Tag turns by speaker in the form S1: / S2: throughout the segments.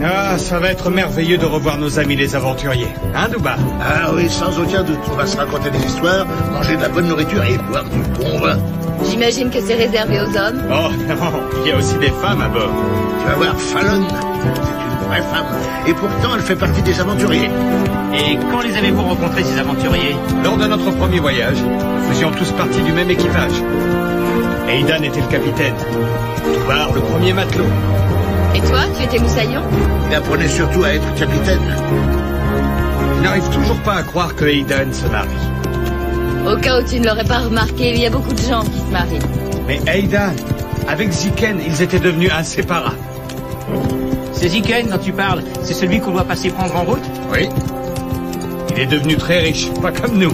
S1: Ah, ça va être merveilleux de revoir nos amis les aventuriers. Hein, Douba?
S2: Ah oui, sans aucun doute. On va se raconter des histoires, manger de la bonne nourriture et boire du bon vin.
S3: J'imagine que c'est réservé aux hommes.
S1: Oh non, il y a aussi des femmes à bord.
S2: Tu vas voir Fallon. C'est une vraie femme. Et pourtant, elle fait partie des aventuriers.
S4: Et quand les avez-vous rencontrés, ces aventuriers?
S1: Lors de notre premier voyage, nous faisions tous partie du même équipage. Aidan était le capitaine. Doubar, le premier matelot.
S3: Et toi, tu étais moussaillon?
S2: Il apprenait surtout à être capitaine.
S1: Je n'arrive toujours pas à croire que Aidan se marie.
S3: Au cas où tu ne l'aurais pas remarqué, il y a beaucoup de gens qui se marient.
S1: Mais Aidan, avec Ziken, ils étaient devenus inséparables.
S4: C'est Ziken dont tu parles, c'est celui qu'on doit passer prendre en route?
S1: Oui. Il est devenu très riche, pas comme nous.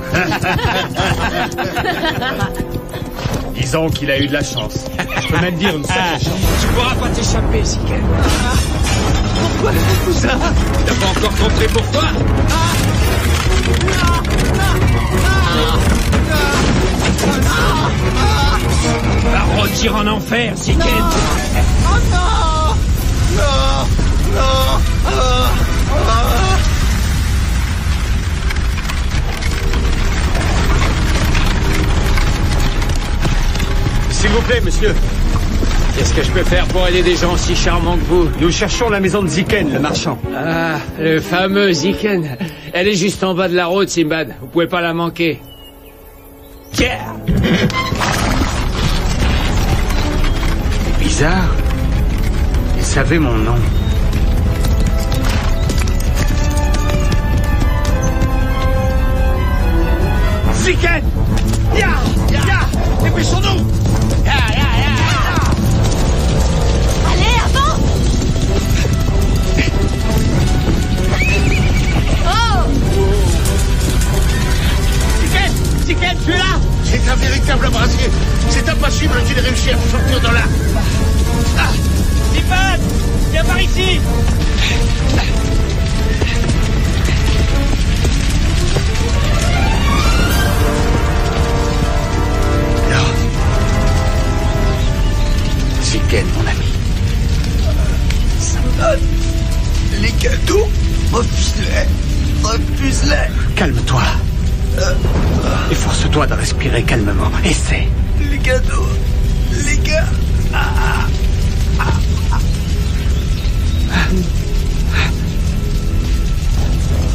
S1: Disons qu'il a eu de la chance. Je peux même dire une sacrée chance.
S5: Tu pourras pas t'échapper, Ziken.
S4: Pourquoi tout ça?
S5: T'as pas encore compris pourquoi? Va retirer en enfer, Ziken.
S4: Oh non! Non! Non!
S1: S'il vous plaît, monsieur.
S5: Qu'est-ce que je peux faire pour aider des gens aussi charmants que vous?
S1: Nous cherchons la maison de Ziken, le marchand.
S5: Ah, le fameux Ziken. Elle est juste en bas de la route, Simbad. Vous pouvez pas la manquer. Tiens!
S1: Bizarre. Il savait mon nom.
S4: Ziken! Ya! Dépêchons-nous!
S3: Allez, avant! Oh!
S4: Ziken, tu es là?
S2: C'est un véritable brasier. C'est impossible qu'il ait réussi à sortir de là.
S4: Ah! Zipan! Viens par ici!
S1: Ziken, mon ami.
S6: Ça me donne les cadeaux. Refuse-les.
S1: Calme-toi. Efforce-toi de respirer calmement. Essaie.
S6: Les cadeaux. Les gars.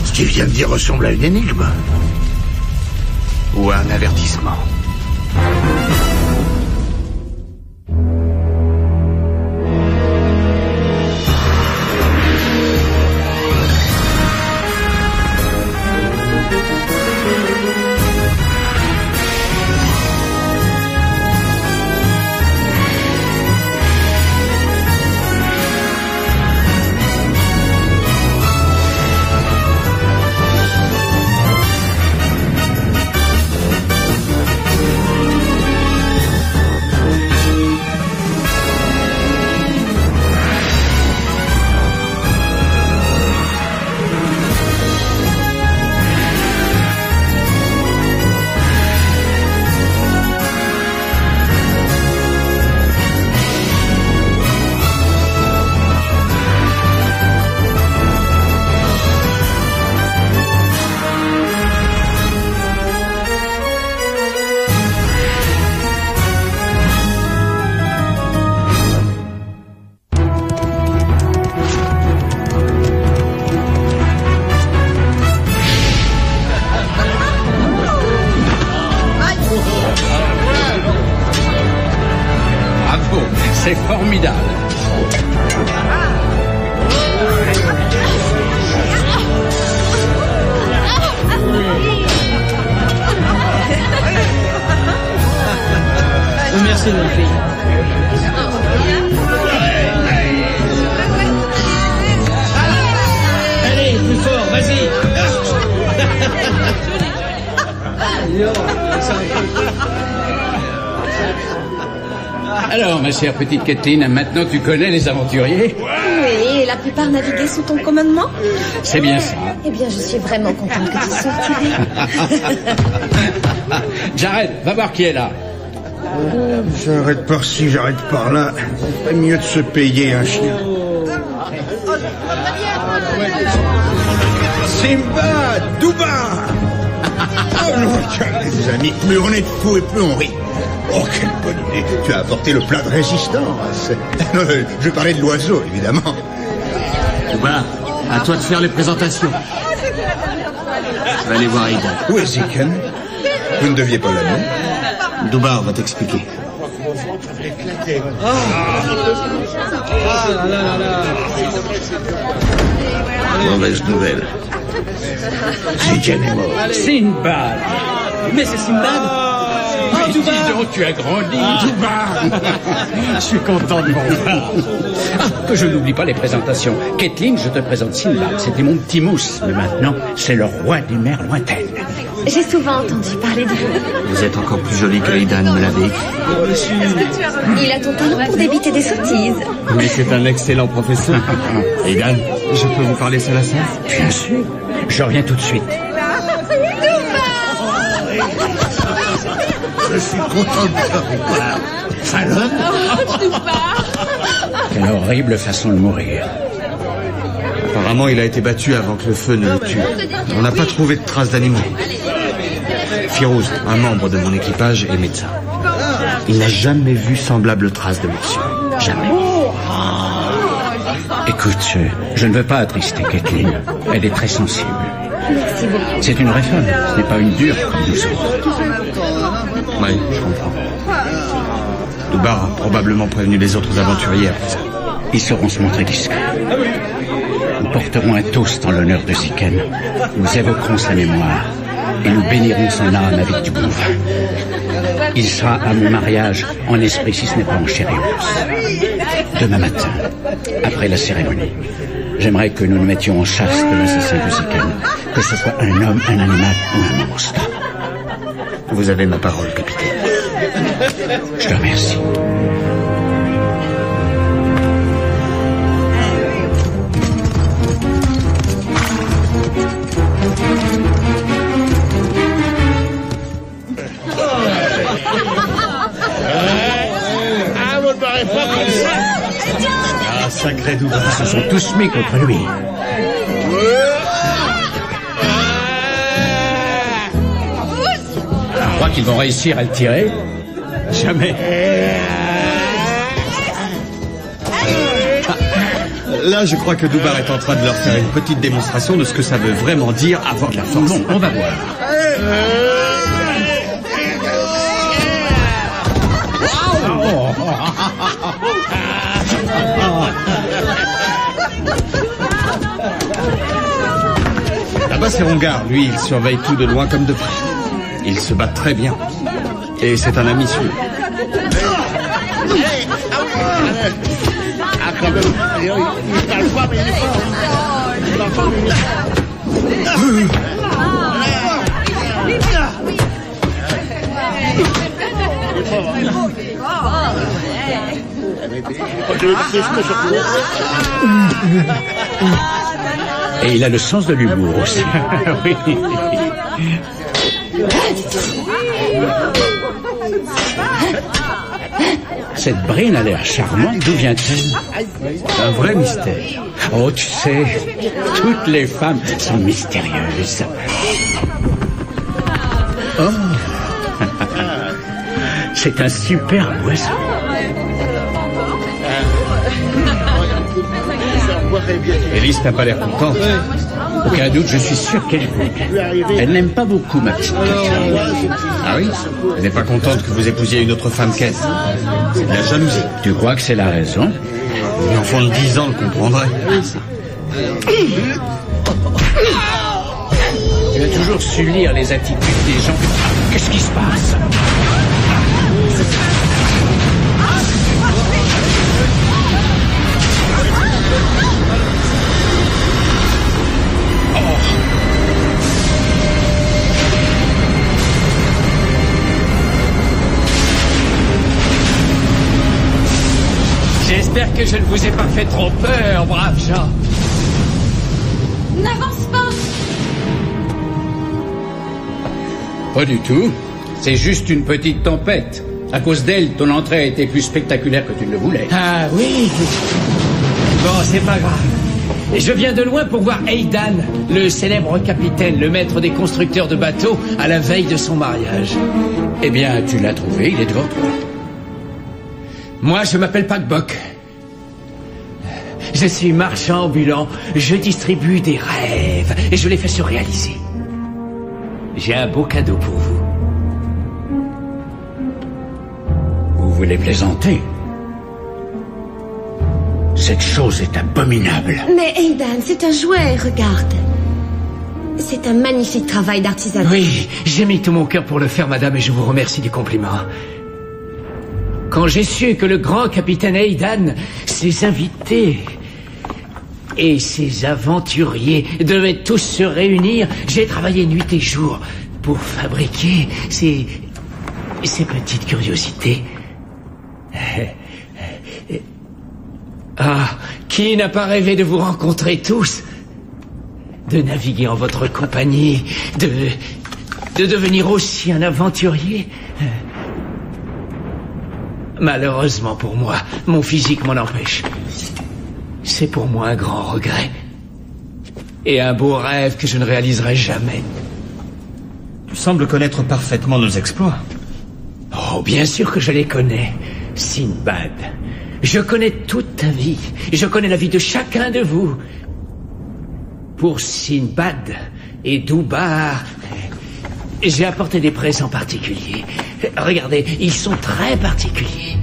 S2: Ce qu'il vient de dire ressemble à une énigme.
S1: Ou à un avertissement.
S5: C'est formidable.
S7: Merci, mon fille. Allez, plus fort, vas-y.
S5: Alors, ma chère petite Kathleen, maintenant tu connais les aventuriers?
S3: Oui, et la plupart navigués sous ton commandement?
S5: C'est bien ça.
S3: Eh bien, je suis vraiment contente que tu sois retiré.
S5: Jared, va voir qui est là.
S2: J'arrête par-ci, j'arrête par-là. C'est pas mieux de se payer un chien. Simba, Douba. Oh non, les amis, plus on est fous et plus on rit. Oh, quelle bonne idée. Tu as apporté le plat de résistance. Non, je parlais de l'oiseau, évidemment.
S5: Douba, à toi de faire les présentations. Je vais aller voir Aidan.
S2: Où est Ziken? Vous ne deviez pas l'amener?
S5: Douba, on va t'expliquer.
S2: Mauvaise nouvelle. Ziken est mort.
S7: Sinbad. Mais c'est Sinbad. Oh, Douba.
S5: Dis donc, tu as grandi, Douba. Je suis content de m'en
S7: Que je n'oublie pas les présentations. Kathleen, je te présente Sinbad. C'était mon petit mousse. Mais maintenant, c'est le roi des mers lointaines.
S3: J'ai souvent entendu parler de vous.
S5: Vous êtes encore plus jolie qu'Aidan me l'avait écrit.
S3: Il a ton talent pour débiter des sottises.
S5: Mais c'est un excellent professeur. Aidan, je peux vous parler seul à seul?
S7: Bien sûr. Je reviens tout de suite.
S2: Je suis content de te revoir. Fallon.
S7: Quelle horrible façon de mourir.
S5: Apparemment, il a été battu avant que le feu ne le tue. On n'a pas trouvé de traces d'animaux. Firouz, un membre de mon équipage, est médecin. Il n'a jamais vu semblable trace de morsure. Jamais.
S7: Écoute, je ne veux pas attrister Kathleen. Elle est très sensible.
S3: Merci beaucoup.
S7: C'est une vraie femme. Ce n'est pas une dure comme nous autres.
S5: Oui, je comprends. Doubar a probablement prévenu les autres aventuriers après ça.
S7: Ils sauront se montrer discrets. Nous porterons un toast en l'honneur de Ziken. Nous évoquerons sa mémoire et nous bénirons son âme avec du bon vin. Il sera à mon mariage en esprit, si ce n'est pas en chair et os. Demain matin, après la cérémonie, j'aimerais que nous nous mettions en chasse de l'assassin de Ziken, que ce soit un homme, un animal ou un monstre.
S5: Vous avez ma parole, capitaine.
S7: Je te remercie.
S5: Ah, sacré Doubar.
S7: Ils se sont tous mis contre lui. Tu crois qu'ils vont réussir à le tirer?
S5: Jamais. Là, je crois que Doubar est en train de leur faire une petite démonstration de ce que ça veut vraiment dire avoir de la force.
S7: Bon, on va voir.
S5: Là-bas, c'est Rongar. Lui, il surveille tout de loin comme de près. Il se bat très bien. Et c'est un ami sûr.
S7: Et il a le sens de l'humour aussi. Oui. Cette brine a l'air charmante. D'où vient-elle?
S5: C'est un vrai mystère.
S7: Oh, tu sais, toutes les femmes sont mystérieuses. Oh. C'est un super oiseau.
S5: Élise n'a pas l'air contente.
S7: Aucun doute, je suis sûr qu'elle est. Elle n'aime pas beaucoup ma petite Kathleen.
S5: Ah oui? Elle n'est pas contente que vous épousiez une autre femme qu'elle. C'est de la jalousie.
S7: Tu crois que c'est la raison?
S5: Un enfant de 10 ans le comprendrait.
S7: Tu as toujours su lire les attitudes des gens. Qu'est-ce qui se passe?
S5: J'espère que je ne vous ai pas fait trop peur, braves gens.
S3: N'avance pas.
S7: Pas du tout. C'est juste une petite tempête. À cause d'elle, ton entrée a été plus spectaculaire que tu ne le voulais.
S5: Ah oui. Bon, c'est pas grave.
S8: Je viens de loin pour voir Aidan, le célèbre capitaine, le maître des constructeurs de bateaux, à la veille de son mariage.
S7: Eh bien, tu l'as trouvé, il est devant toi.
S8: Moi, je m'appelle Paqueboc. Je suis marchand ambulant. Je distribue des rêves et je les fais se réaliser. J'ai un beau cadeau pour vous.
S7: Vous voulez plaisanter? Cette chose est abominable.
S3: Mais Aidan, c'est un jouet, regarde. C'est un magnifique travail d'artisanat.
S8: Oui, j'ai mis tout mon cœur pour le faire, madame, et je vous remercie du compliment. Quand j'ai su que le grand capitaine Aidan, ses invités et ses aventuriers devaient tous se réunir, j'ai travaillé nuit et jour pour fabriquer ces petites curiosités. Ah, qui n'a pas rêvé de vous rencontrer tous, de naviguer en votre compagnie, de devenir aussi un aventurier? Malheureusement pour moi, mon physique m'en empêche. C'est pour moi un grand regret. Et un beau rêve que je ne réaliserai jamais.
S5: Tu sembles connaître parfaitement nos exploits.
S8: Oh, bien sûr que je les connais, Sinbad. Je connais toute ta vie. Je connais la vie de chacun de vous. Pour Sinbad et Doubar, j'ai apporté des présents particuliers. Regardez, ils sont très particuliers.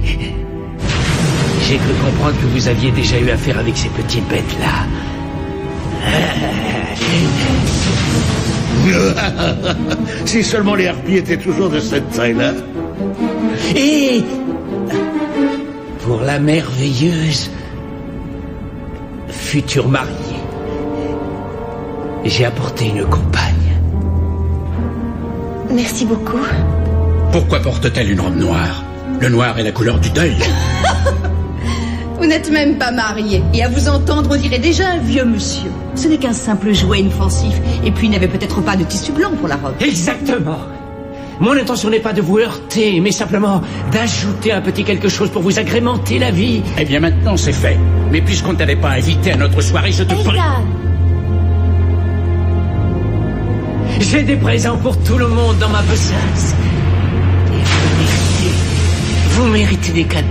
S8: J'ai cru comprendre que vous aviez déjà eu affaire avec ces petites bêtes-là.
S2: Si seulement les harpies étaient toujours de cette taille-là.
S8: Et pour la merveilleuse future mariée, j'ai apporté une compagne.
S3: Merci beaucoup.
S7: Pourquoi porte-t-elle une robe noire? Le noir est la couleur du deuil.
S9: Vous n'êtes même pas marié. Et à vous entendre, on dirait déjà un vieux monsieur. Ce n'est qu'un simple jouet inoffensif. Et puis, il n'avait peut-être pas de tissu blanc pour la robe.
S8: Exactement. Mon intention n'est pas de vous heurter, mais simplement d'ajouter un petit quelque chose pour vous agrémenter la vie.
S7: Eh bien, maintenant, c'est fait. Mais puisqu'on ne t'avait pas invité à notre soirée, je te prie...
S8: J'ai des présents pour tout le monde dans ma besace. Et vous méritez des cadeaux.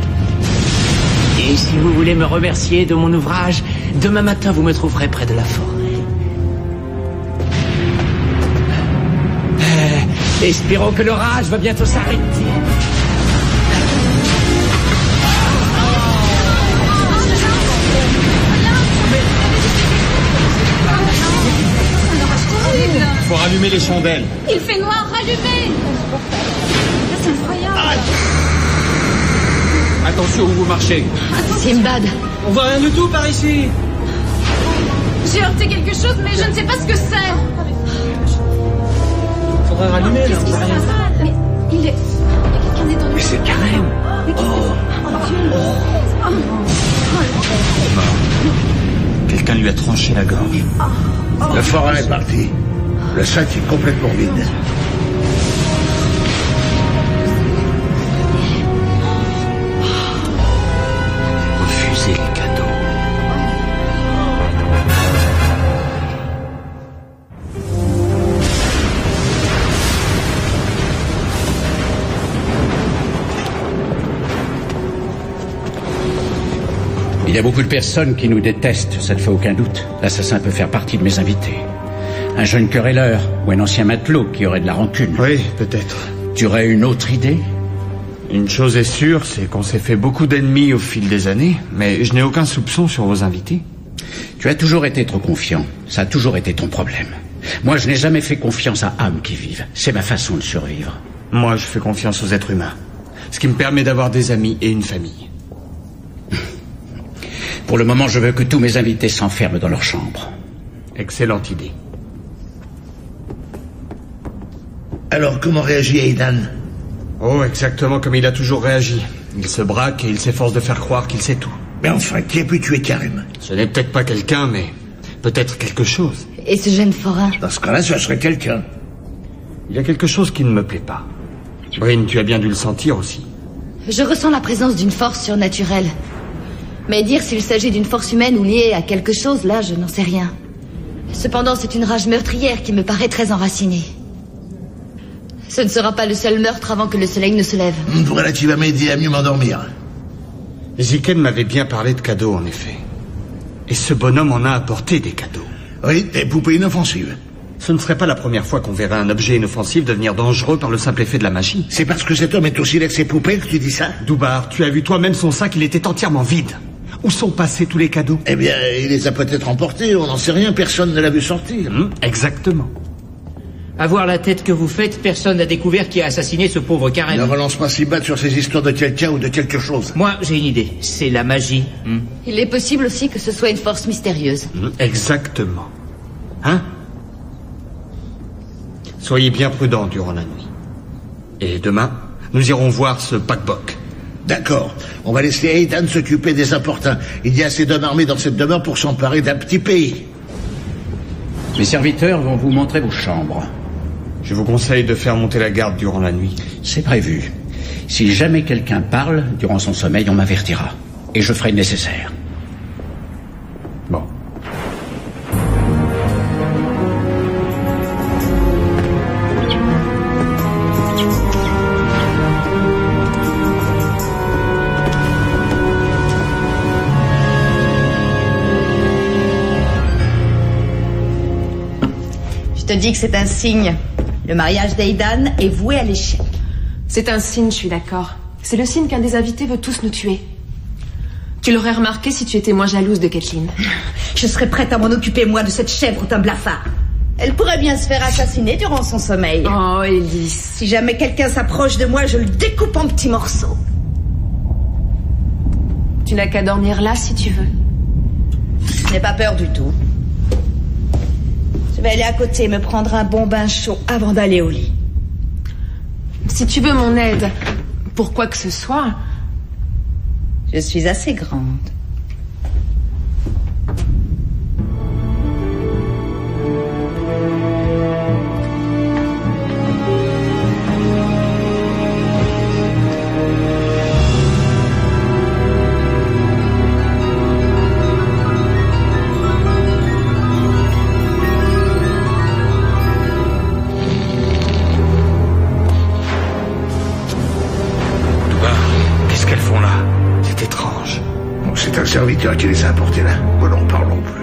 S8: Et si vous voulez me remercier de mon ouvrage, demain matin, vous me trouverez près de la forêt. Espérons que l'orage va bientôt s'arrêter.
S5: Faut rallumer les chandelles.
S9: Il fait noir, rallumez. C'est incroyable.
S5: Attention où vous marchez.
S3: Sinbad.
S4: On voit rien du tout par ici.
S9: J'ai heurté quelque chose, mais je ne sais pas ce que c'est.
S4: Faudrait rallumer, là.
S9: Qu'est-ce qui se passe? Mais il y a quelqu'un d'étendu.
S8: Mais c'est carême.
S5: Quelqu'un lui a tranché la gorge.
S2: Le forain est parti. Le sac est complètement vide.
S8: Refusez les cadeaux.
S7: Il y a beaucoup de personnes qui nous détestent, ça ne fait aucun doute. L'assassin peut faire partie de mes invités. Un jeune querelleur ou un ancien matelot qui aurait de la rancune.
S5: Oui, peut-être.
S7: Tu aurais une autre idée?
S5: Une chose est sûre, c'est qu'on s'est fait beaucoup d'ennemis au fil des années, mais je n'ai aucun soupçon sur vos invités.
S7: Tu as toujours été trop confiant. Ça a toujours été ton problème. Moi, je n'ai jamais fait confiance à âmes qui vivent. C'est ma façon de survivre.
S5: Moi, je fais confiance aux êtres humains. Ce qui me permet d'avoir des amis et une famille.
S7: Pour le moment, je veux que tous mes invités s'enferment dans leur chambre.
S5: Excellente idée.
S2: Alors, comment réagit Aidan?
S5: Oh, exactement comme il a toujours réagi. Il se braque et il s'efforce de faire croire qu'il sait tout.
S2: Mais enfin, qui a pu tuer Karim?
S5: Ce n'est peut-être pas quelqu'un, mais peut-être quelque chose.
S3: Et ce jeune forain?
S2: Dans ce cas-là, ce serait quelqu'un.
S5: Il y a quelque chose qui ne me plaît pas. Bryn, tu as bien dû le sentir aussi.
S3: Je ressens la présence d'une force surnaturelle. Mais dire s'il s'agit d'une force humaine ou liée à quelque chose, là, je n'en sais rien. Cependant, c'est une rage meurtrière qui me paraît très enracinée. Ce ne sera pas le seul meurtre avant que le soleil ne se lève.
S10: Voilà, tu vas m'aider à mieux m'endormir.
S5: Ziken m'avait bien parlé de cadeaux, en effet. Et ce bonhomme en a apporté des cadeaux.
S10: Oui, des poupées inoffensives.
S5: Ce ne serait pas la première fois qu'on verrait un objet inoffensif devenir dangereux par le simple effet de la magie.
S10: C'est parce que cet homme est aussi laid que ses poupées que tu dis ça?
S5: Doubar, tu as vu toi-même son sac, il était entièrement vide. Où sont passés tous les cadeaux?
S10: Eh bien, il les a peut-être emportés, on n'en sait rien, personne ne l'a vu sortir.
S5: Exactement.
S8: À voir la tête que vous faites, personne n'a découvert qui a assassiné ce pauvre Karen.
S10: Ne relance pas si bas sur ces histoires de quelqu'un ou de quelque chose.
S8: Moi, j'ai une idée. C'est la magie.
S3: Il est possible aussi que ce soit une force mystérieuse.
S5: Exactement. Hein? Soyez bien prudents durant la nuit. Et demain, nous irons voir ce paquebot.
S10: D'accord. On va laisser Aidan s'occuper des importuns. Il y a assez d'hommes armés dans cette demeure pour s'emparer d'un petit pays.
S7: Mes serviteurs vont vous montrer vos chambres.
S5: Je vous conseille de faire monter la garde durant la nuit.
S7: C'est prévu. Si jamais quelqu'un parle, durant son sommeil, on m'avertira. Et je ferai le nécessaire.
S5: Bon.
S9: Je te dis que c'est un signe. Le mariage d'Aidan est voué à l'échec.
S11: C'est un signe, je suis d'accord. C'est le signe qu'un des invités veut tous nous tuer. Tu l'aurais remarqué si tu étais moins jalouse de Kathleen.
S9: Je serais prête à m'en occuper, moi, de cette chèvre d'un blafard. Elle pourrait bien se faire assassiner durant son sommeil.
S11: Oh, Elise.
S9: Si jamais quelqu'un s'approche de moi, je le découpe en petits morceaux.
S11: Tu n'as qu'à dormir là si tu veux.
S9: Je n'ai pas peur du tout. Je vais aller à côté me prendre un bon bain chaud avant d'aller au lit.
S11: Si tu veux mon aide, pour quoi que ce soit...
S9: Je suis assez grande.
S10: C'est un serviteur qui les a apportés là. Bon, n'en parlons plus.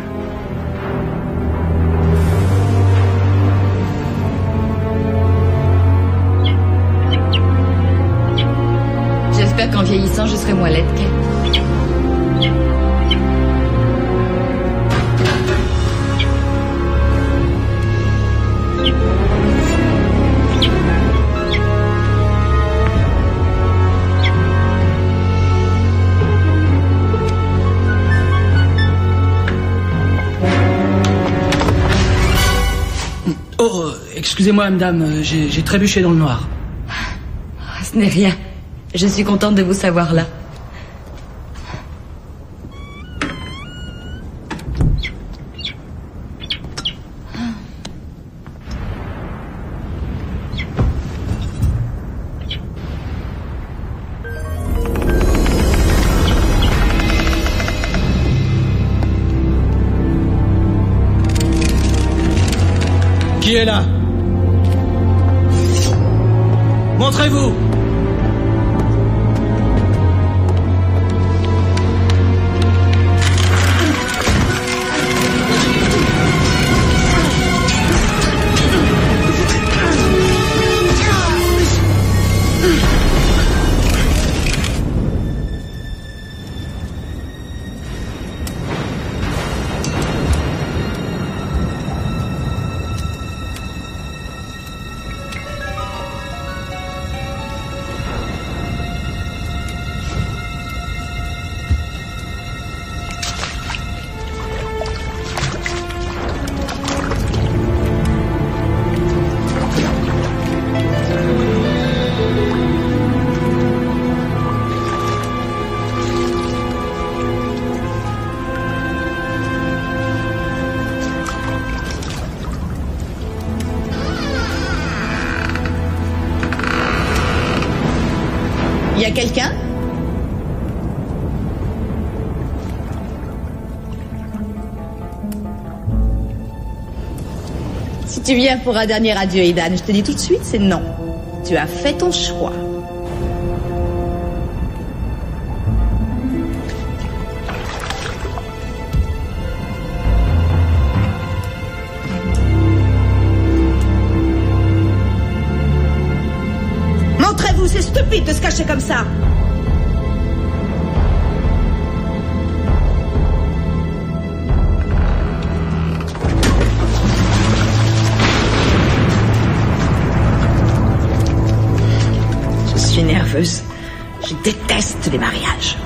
S3: J'espère qu'en vieillissant, je serai moins laide qu'elle.
S12: Oh, excusez-moi, madame, j'ai trébuché dans le noir.
S3: Ce n'est rien. Je suis contente de vous savoir là.
S12: Qui est là? Montrez-vous!
S9: Y a quelqu'un? Si tu viens pour un dernier adieu, Aidan, je te dis tout de suite, c'est non. Tu as fait ton choix. Montrez-vous, c'est stupide de se cacher comme ça. Je suis nerveuse. Je déteste les mariages.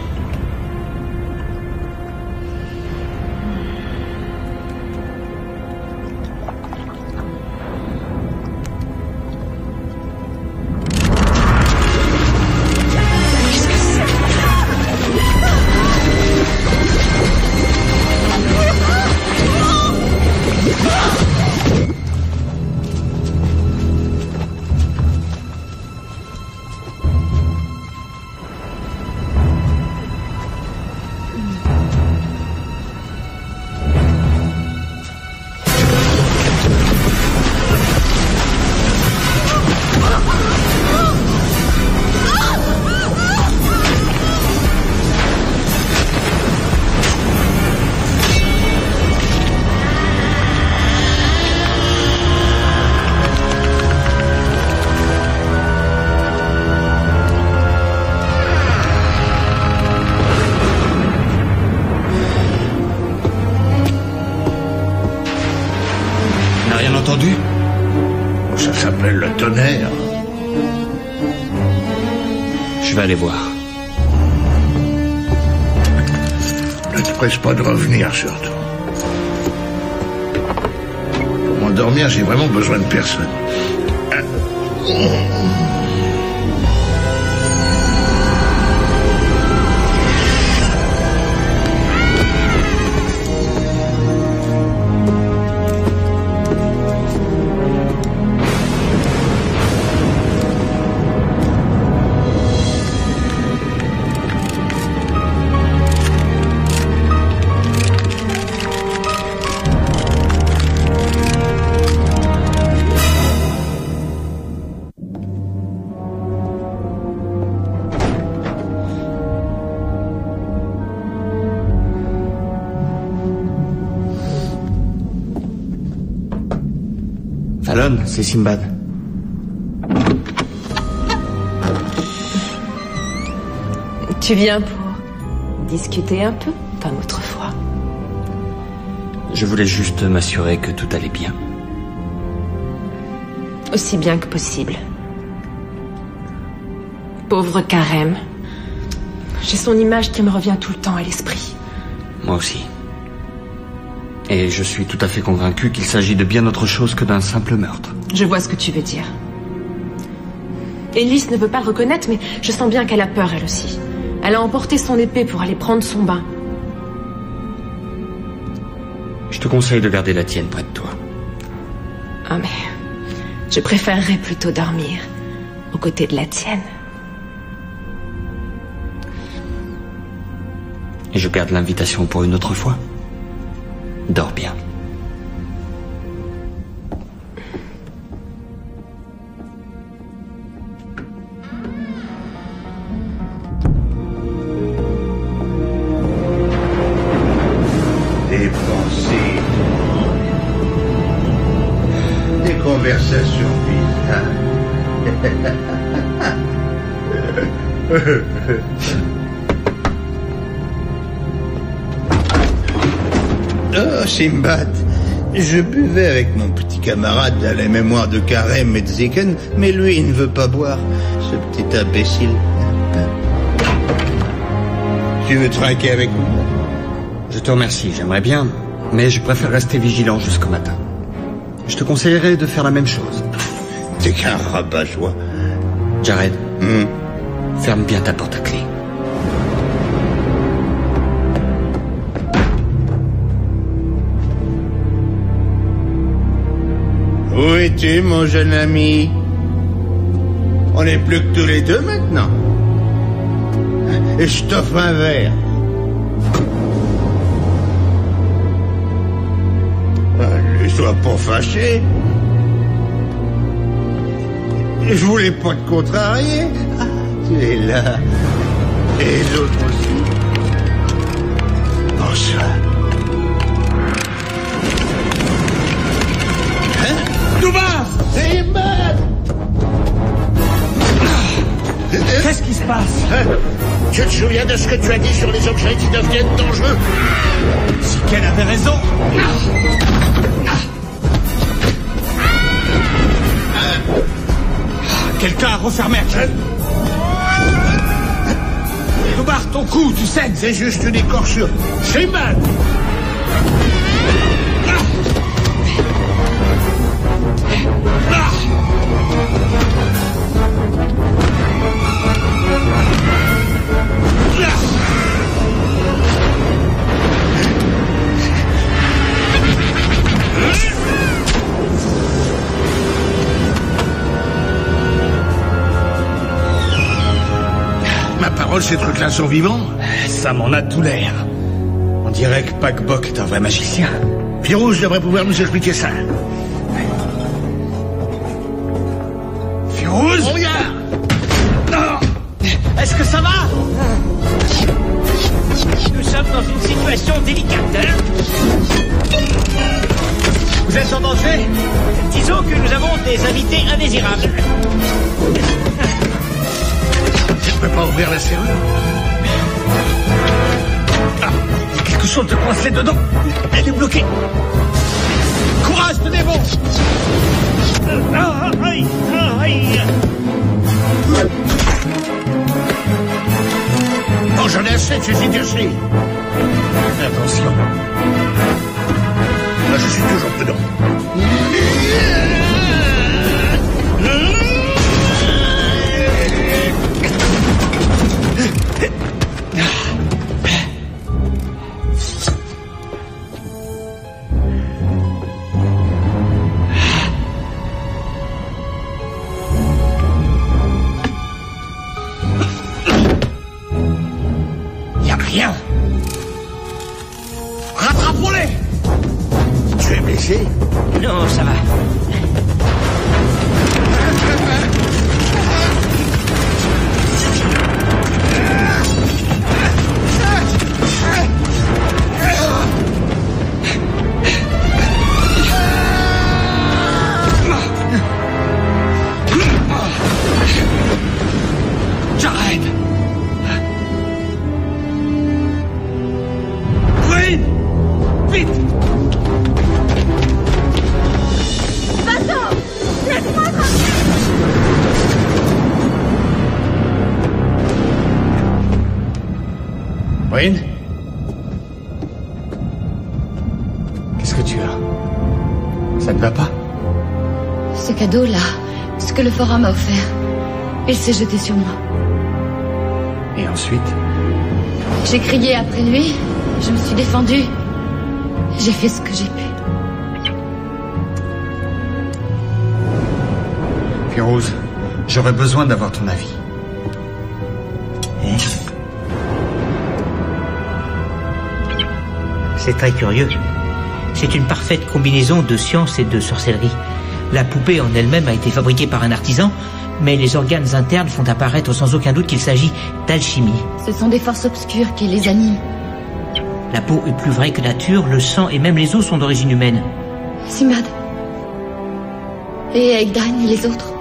S10: Ça s'appelle le tonnerre.
S7: Je vais aller voir.
S10: Ne te presse pas de revenir, surtout. Pour m'endormir, j'ai vraiment besoin de personne.
S5: Fallon, c'est Sinbad.
S11: Tu viens pour discuter un peu, comme autrefois.
S7: Je voulais juste m'assurer que tout allait bien.
S11: Aussi bien que possible. Pauvre Karem. J'ai son image qui me revient tout le temps à l'esprit.
S7: Moi aussi. Et je suis tout à fait convaincu qu'il s'agit de bien autre chose que d'un simple meurtre.
S11: Je vois ce que tu veux dire. Ellis ne veut pas le reconnaître, mais je sens bien qu'elle a peur, elle aussi. Elle a emporté son épée pour aller prendre son bain.
S7: Je te conseille de garder la tienne près de toi.
S11: Ah mais... je préférerais plutôt dormir aux côtés de la tienne.
S7: Et je garde l'invitation pour une autre fois. Dors bien.
S10: Des pensées. Des conversations bizarres.
S2: Oh, Sinbad, je buvais avec mon petit camarade à la mémoire de Karem et de Ziken, mais lui, il ne veut pas boire, ce petit imbécile. Tu veux trinquer avec moi?
S5: Je te remercie, j'aimerais bien, mais je préfère rester vigilant jusqu'au matin. Je te conseillerais de faire la même chose.
S2: T'es qu'un rabat-joie.
S5: Jared, ferme bien ta porte à clé.
S2: Où es-tu, mon jeune ami? On n'est plus que tous les deux maintenant. Et je t'offre un verre. Allez, sois pas fâché.
S10: Je voulais pas te contrarier. Ah, tu es là. Et l'autre aussi. Bonsoir. Hein?
S6: Doubar!
S10: C'est mal!
S6: Qu'est-ce qui se passe?
S10: Hein? Tu te souviens de ce que tu as dit sur les objets qui deviennent dangereux?
S6: Ziken avait raison. Quelqu'un a refermé la clé. Doubar, ton cou, tu saignes.
S10: C'est juste une écorchure. C'est mal! Ma parole, ces trucs-là sont vivants?
S1: Ça m'en a tout l'air. On dirait que Pac-Bok est un vrai magicien.
S10: Firouz devrait pouvoir nous expliquer ça.
S1: Firouz?
S10: Regarde!
S1: Non! Est-ce que ça va?
S4: Nous sommes dans une situation délicate, hein?
S1: Vous êtes en danger?
S4: Disons que nous avons des invités indésirables.
S10: Je ne peux pas ouvrir la serrure.
S1: Ah, il y a quelque chose de coincé dedans. Elle est bloquée. Courage, tenez bon.
S4: Aïe, aïe.
S10: Bon, j'en ai assez de ces idioties.
S1: Attention.
S10: Là, je suis toujours dedans.
S1: Y a rien. Rattrapons-les.
S10: Tu es blessé?
S4: Non, ça va.
S1: J'arrête. Brune! Vite!
S3: Va-t'en! Laisse-moi tranquille!
S1: Brune? Qu'est-ce que tu as? Ça ne va pas?
S3: Ce cadeau-là, ce que le forum m'a offert, il s'est jeté sur moi.
S1: Et ensuite?
S3: J'ai crié après lui, je me suis défendue. J'ai fait ce que j'ai pu.
S5: Firouz, j'aurais besoin d'avoir ton avis.
S4: C'est très curieux. C'est une parfaite combinaison de science et de sorcellerie. La poupée en elle-même a été fabriquée par un artisan, mais les organes internes font apparaître sans aucun doute qu'il s'agit d'alchimie.
S3: Ce sont des forces obscures qui les animent.
S4: La peau est plus vraie que nature, le sang et même les os sont d'origine humaine.
S3: Simad. Et Aigdan et les autres.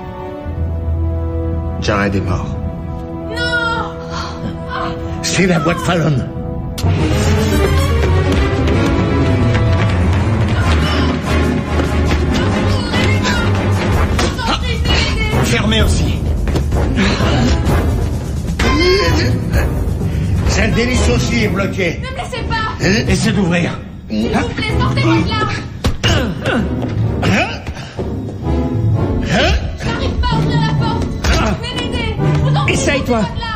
S5: Jared est mort.
S10: C'est la voix de Fallon.
S1: Fermé aussi.
S10: Celle d'Hélice aussi est bloquée.
S9: Ne me laissez pas!
S1: Essaie d'ouvrir.
S9: S'il vous plaît, sortez-moi de là! J'arrive pas à ouvrir la porte! Vous pouvez m'aider! Je vous en prie,
S4: Essaye, toi.
S9: sortez-moi de là.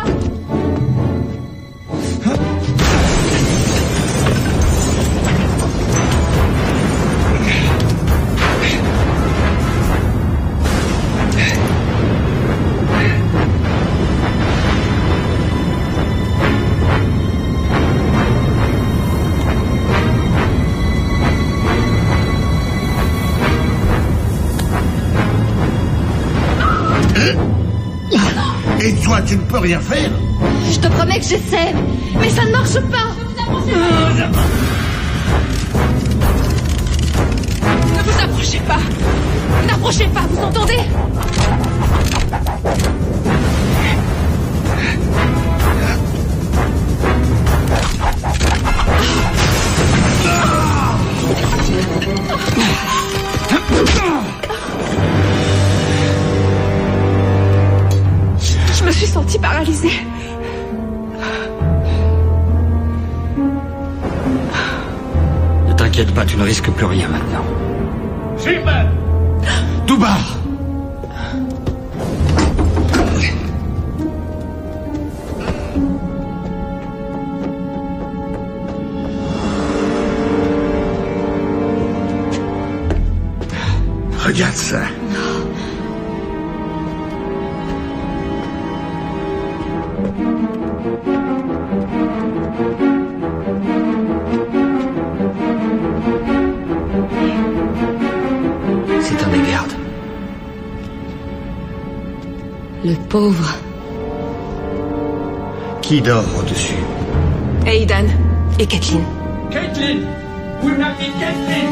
S10: Toi, tu ne peux rien faire.
S3: Je te promets que j'essaie, mais ça ne marche pas.
S11: Ne vous approchez pas. N'approchez pas, vous entendez? Je me suis sentie paralysée.
S5: Ne t'inquiète pas, tu ne risques plus rien maintenant.
S6: Sinbad!
S5: Doubar!
S10: Regarde ça.
S5: C'est un des gardes.
S3: Le pauvre.
S5: Qui dort au-dessus?
S11: Aidan et Kathleen.
S6: Caitlin! Vous m'appelez Caitlin!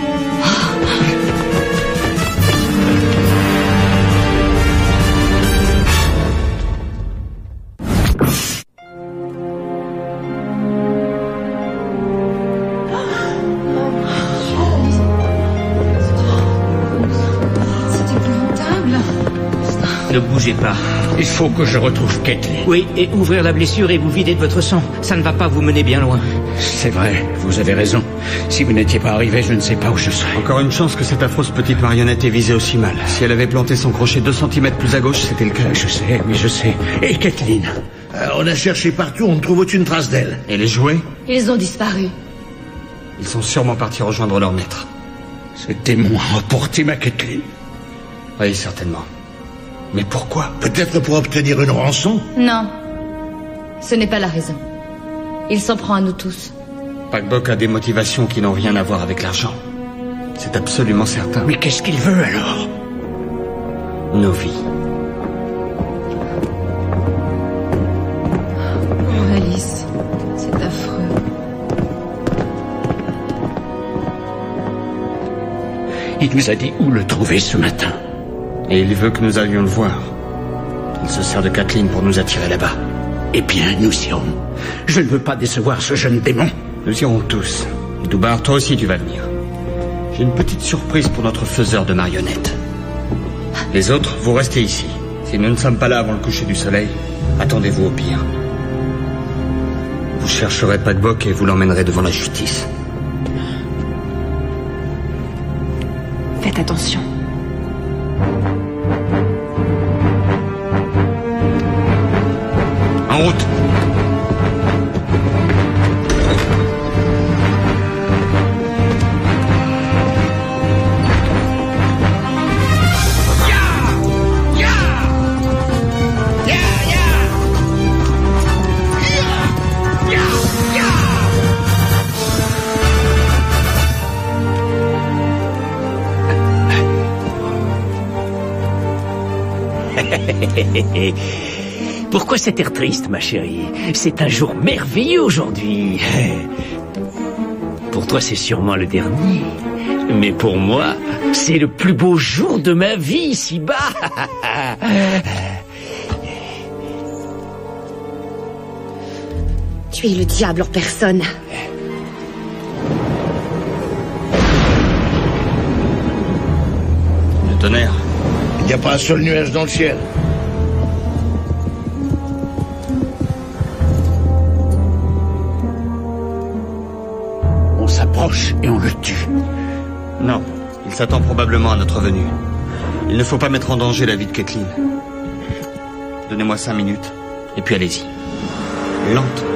S4: Ne bougez pas.
S7: Il faut que je retrouve Caitlin.
S4: Oui, et ouvrir la blessure et vous vider de votre sang. Ça ne va pas vous mener bien loin.
S7: C'est vrai, vous avez raison. Si vous n'étiez pas arrivé, je ne sais pas où je serais.
S5: Encore une chance que cette affreuse petite marionnette ait visé aussi mal. Si elle avait planté son crochet 2 cm plus à gauche, c'était le cas.
S7: Je sais, oui, je sais. Et Caitlin?
S10: On a cherché partout, on ne trouve aucune trace d'elle.
S5: Et les jouets?
S3: Ils ont disparu.
S5: Ils sont sûrement partis rejoindre leur maître.
S7: Ce démon a emporté ma Caitlin.
S5: Oui, certainement. Mais pourquoi?
S10: Peut-être pour obtenir une rançon?
S3: Non. Ce n'est pas la raison. Il s'en prend à nous tous.
S5: Pagbok a des motivations qui n'ont rien à voir avec l'argent. C'est absolument certain.
S7: Mais qu'est-ce qu'il veut alors?
S5: Nos vies.
S11: Oh, Alice, c'est affreux.
S7: Il nous a dit où le trouver ce matin.
S5: Et il veut que nous allions le voir. Il se sert de Kathleen pour nous attirer là-bas.
S7: Eh bien, nous irons. Je ne veux pas décevoir ce jeune démon.
S5: Nous irons tous. Doubar, toi aussi tu vas venir. J'ai une petite surprise pour notre faiseur de marionnettes. Les autres, vous restez ici. Si nous ne sommes pas là avant le coucher du soleil, attendez-vous au pire. Vous chercherez Pagbok et vous l'emmènerez devant la justice.
S11: Faites attention.
S5: En route!
S8: Pourquoi cet air triste, ma chérie? C'est un jour merveilleux aujourd'hui. Pour toi, c'est sûrement le dernier. Mais pour moi, c'est le plus beau jour de ma vie ici-bas.
S11: Tu es le diable en personne.
S5: Le tonnerre.
S10: Il n'y a pas un seul nuage dans le ciel.
S7: On s'approche et on le tue.
S5: Non, il s'attend probablement à notre venue. Il ne faut pas mettre en danger la vie de Caitlin. Donnez-moi 5 minutes, et puis allez-y. Lentement.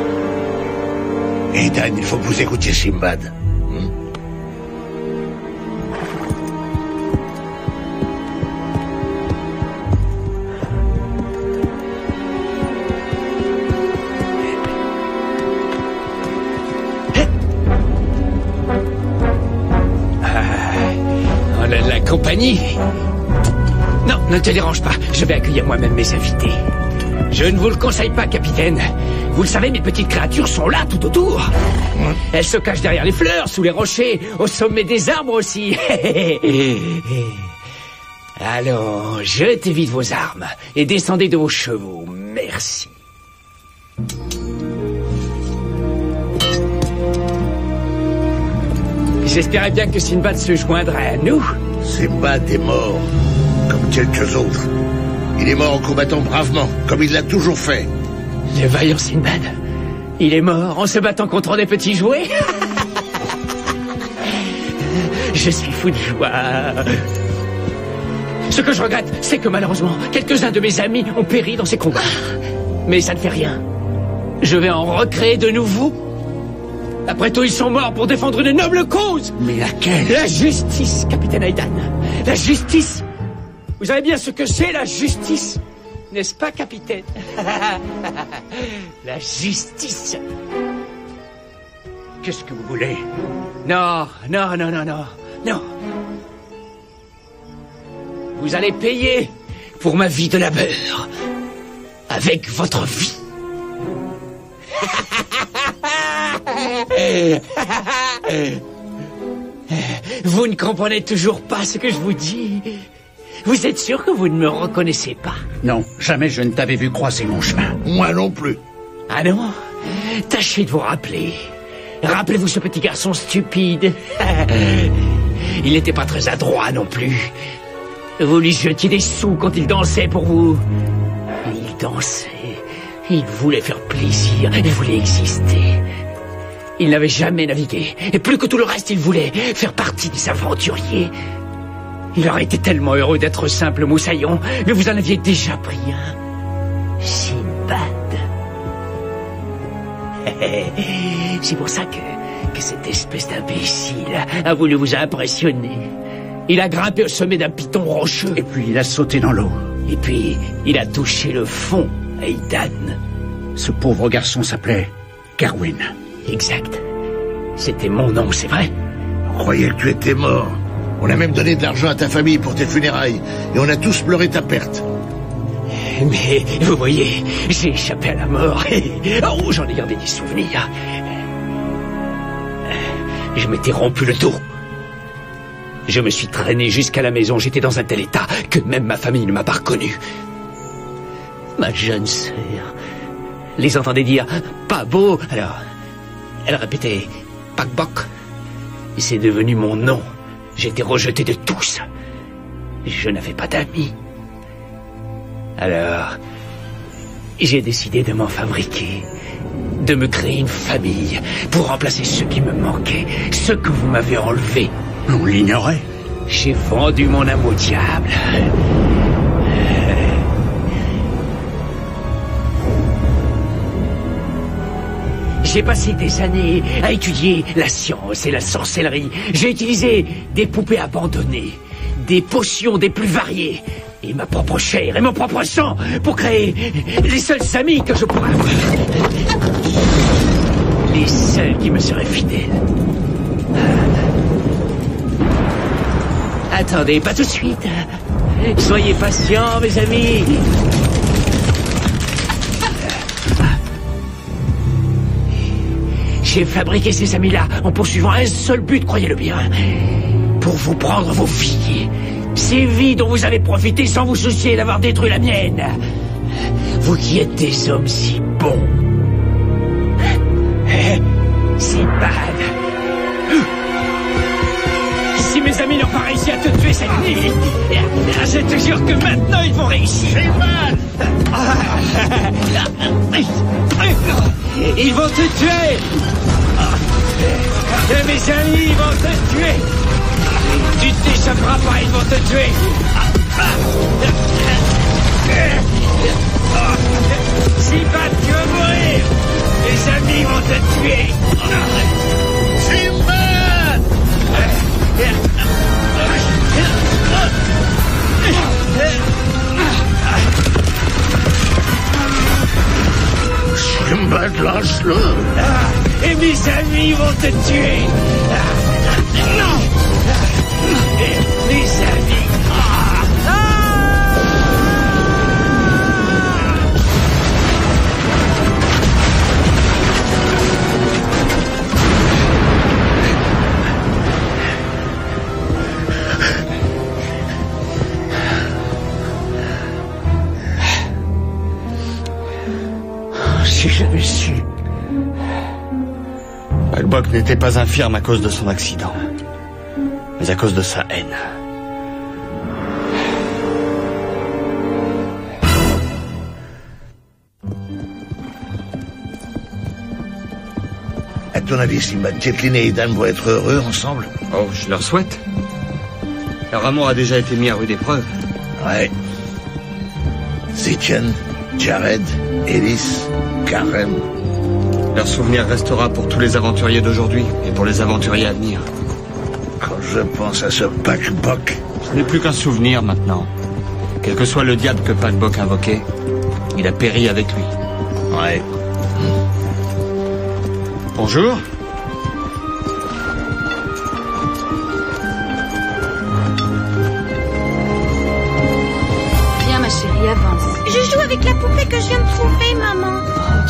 S10: Aidan, il faut que vous écoutiez Sinbad.
S8: Compagnie. Non, ne te dérange pas. Je vais accueillir moi-même mes invités. Je ne vous le conseille pas, capitaine. Vous le savez, mes petites créatures sont là, tout autour. Elles se cachent derrière les fleurs, sous les rochers, au sommet des arbres aussi. Alors, jetez vite vos armes et descendez de vos chevaux. Merci. J'espérais bien que Sinbad se joindrait à nous.
S10: Sinbad est mort, comme quelques autres. Il est mort en combattant bravement, comme il l'a toujours fait.
S8: Le vaillant Sinbad, il est mort en se battant contre des petits jouets. Je suis fou de joie. Ce que je regrette, c'est que malheureusement, quelques-uns de mes amis ont péri dans ces combats. Mais ça ne fait rien. Je vais en recréer de nouveaux. Après tout, ils sont morts pour défendre une noble cause.
S10: Mais laquelle?
S8: La justice, capitaine Aidan. La justice. Vous savez bien ce que c'est, la justice, n'est-ce pas, capitaine? La justice.
S7: Qu'est-ce que vous voulez?
S8: Non. Vous allez payer pour ma vie de labeur. Avec votre vie. Vous ne comprenez toujours pas ce que je vous dis. Vous êtes sûr que vous ne me reconnaissez pas?
S7: Non, jamais je ne t'avais vu croiser mon chemin.
S10: Moi non plus.
S8: Ah non? Tâchez de vous rappeler. Rappelez-vous ce petit garçon stupide. Il n'était pas très adroit non plus. Vous lui jetiez des sous quand il dansait pour vous. Il dansait. Il voulait faire plaisir. Il voulait exister. Il n'avait jamais navigué. Et plus que tout le reste, il voulait faire partie des aventuriers. Il aurait été tellement heureux d'être simple moussaillon, mais vous en aviez déjà pris un. Sinbad. C'est pour ça que cette espèce d'imbécile a voulu vous impressionner. Il a grimpé au sommet d'un piton rocheux.
S7: Et puis il a sauté dans l'eau.
S8: Et puis il a touché le fond, Aidan.
S7: Ce pauvre garçon s'appelait Carwin.
S8: Exact. C'était mon nom, c'est vrai?
S10: On croyait que tu étais mort. On a même donné de l'argent à ta famille pour tes funérailles. Et on a tous pleuré ta perte.
S8: Mais, vous voyez, j'ai échappé à la mort. Oh, j'en ai gardé des souvenirs. Je m'étais rompu le dos. Je me suis traîné jusqu'à la maison. J'étais dans un tel état que même ma famille ne m'a pas reconnu. Ma jeune sœur les entendait dire « pas beau ». Alors, elle répétait « Pac-Boc ». C'est devenu mon nom. J'étais rejeté de tous. Je n'avais pas d'amis. Alors, j'ai décidé de m'en fabriquer, de me créer une famille pour remplacer ceux qui me manquaient, ceux que vous m'avez enlevés.
S7: On l'ignorait.
S8: J'ai vendu mon âme au diable. J'ai passé des années à étudier la science et la sorcellerie. J'ai utilisé des poupées abandonnées, des potions des plus variées, et ma propre chair et mon propre sang pour créer les seuls amis que je pourrais avoir. Les seuls qui me seraient fidèles. Attendez, pas tout de suite. Soyez patients, mes amis. J'ai fabriqué ces amis-là en poursuivant un seul but, croyez-le bien. Pour vous prendre vos filles. Ces vies dont vous avez profité sans vous soucier d'avoir détruit la mienne. Vous qui êtes des hommes si bons. Sinbad. Si mes amis n'ont pas réussi à te tuer cette nuit, je te jure que maintenant ils vont réussir. Ils vont te tuer. Et mes amis, ils vont te tuer. Tu ne t'échapperas pas, ils vont te tuer. Sinbad, tu vas mourir. Les amis vont te tuer. Sinbad!
S10: Sinbad, lâche-le.
S8: Et mes amis vont te tuer. Non. Mes amis.
S5: Buck n'était pas infirme à cause de son accident, mais à cause de sa haine.
S10: À ton avis, Sinbad, Caitlin et Aidan vont être heureux ensemble?
S5: Oh, je leur souhaite. Leur amour a déjà été mis à rude épreuve.
S10: Ouais. Zitian, Jared, Ellis, Karen.
S5: Leur souvenir restera pour tous les aventuriers d'aujourd'hui et pour les aventuriers à venir.
S10: Quand je pense à ce Pac Buck...
S5: Ce n'est plus qu'un souvenir maintenant. Quel que soit le diable que Pac Buck invoquait, il a péri avec lui.
S10: Ouais.
S5: Bonjour.
S11: Viens, ma chérie, avance.
S13: Je joue avec la poupée que je viens de trouver, maman.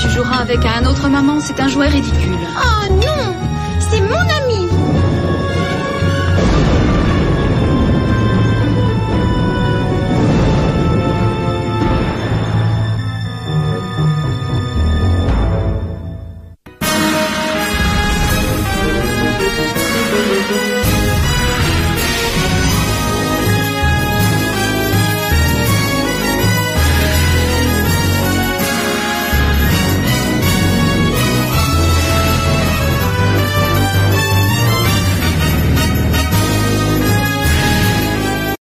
S11: Tu joueras avec un autre maman, c'est un jouet ridicule.
S13: Oh non! C'est mon